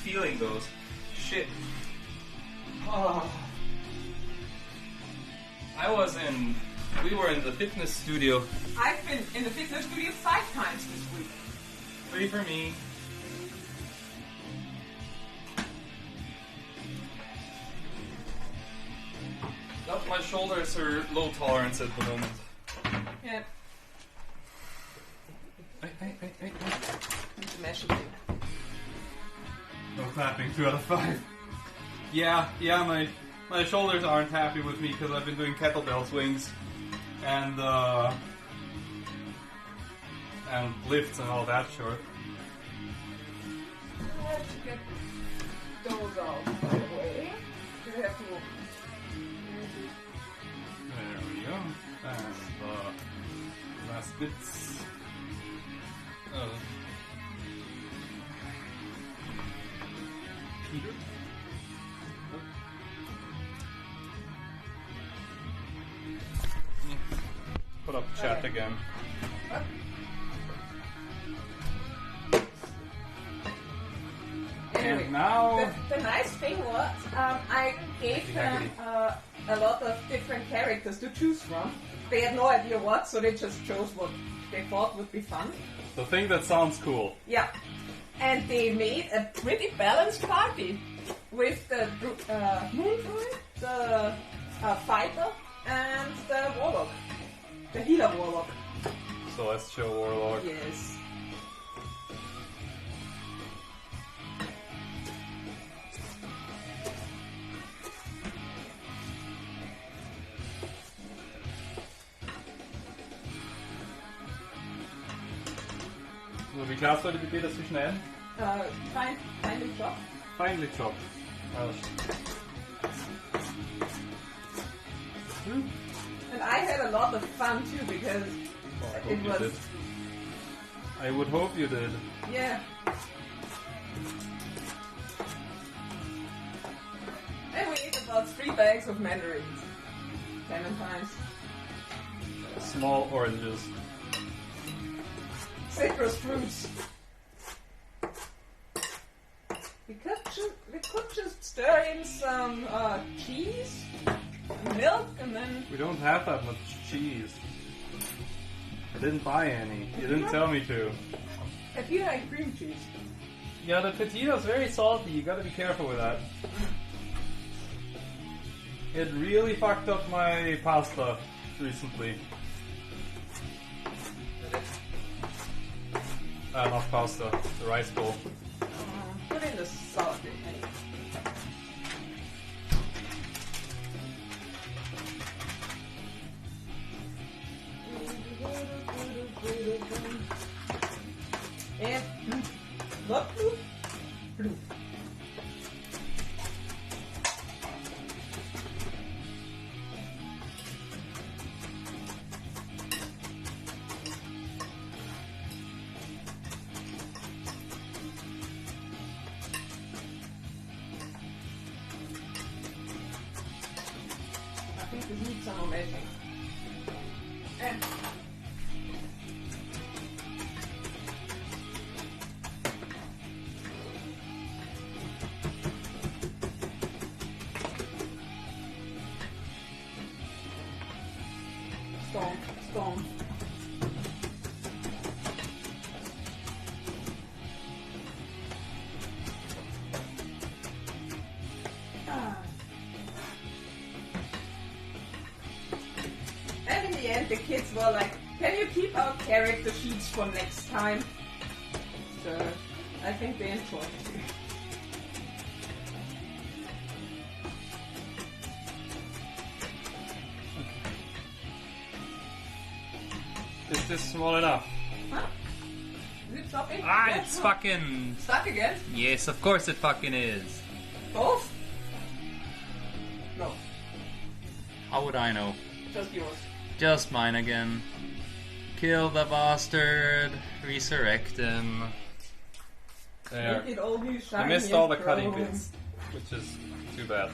feeling those. Shit. Oh. We were in the fitness studio. I've been in the fitness studio 5 times this week. 3 for me. Oh, my shoulders are low tolerance at the moment. Yeah. Hey. Need to measure it. No clapping, 2 out of 5. Yeah, my shoulders aren't happy with me because I've been doing kettlebell swings and lifts and all that short. I have to get those out right away. You have to. There we go. And last bits. Peter. Put up chat again. Anyway, And now the nice thing was I gave them a lot of different characters to choose from. They had no idea what, so they just chose what they thought would be fun. the thing that sounds cool. Yeah. And they made a pretty balanced party with the Moon Druid, the Fighter, and the Warlock. The Healer Warlock. Celestial Warlock. Yes. So, wie klar sollte die das so schnell? Finely chopped. Finely chopped. And I had a lot of fun too because it was. I would hope you did. Yeah. And we ate about 3 bags of mandarins. Clementines. Small oranges. Citrus fruits. We could just stir in some cheese, milk, and then... We don't have that much cheese. I didn't buy any. You didn't tell me to. Fajita and cream cheese. Yeah, the fajita's very salty. You gotta be careful with that. It really fucked up my pasta recently. Not pasta, the rice bowl. Put in the salad. And what blue? Blue. I think we need some more magic. And Storm. And in the end, the kids were like, "Can you keep our character sheets for next time?" So I think they enjoyed it. Is this small enough? Huh? Is it stopping? Ah, Yeah, it's no. fucking... Stuck again? Yes, of course it fucking is. Both? No, How would I know? just yours. Just mine again. Kill the bastard. Resurrect him. There. Make it all new, shiny I missed all the and cutting grown. bits, which is too bad.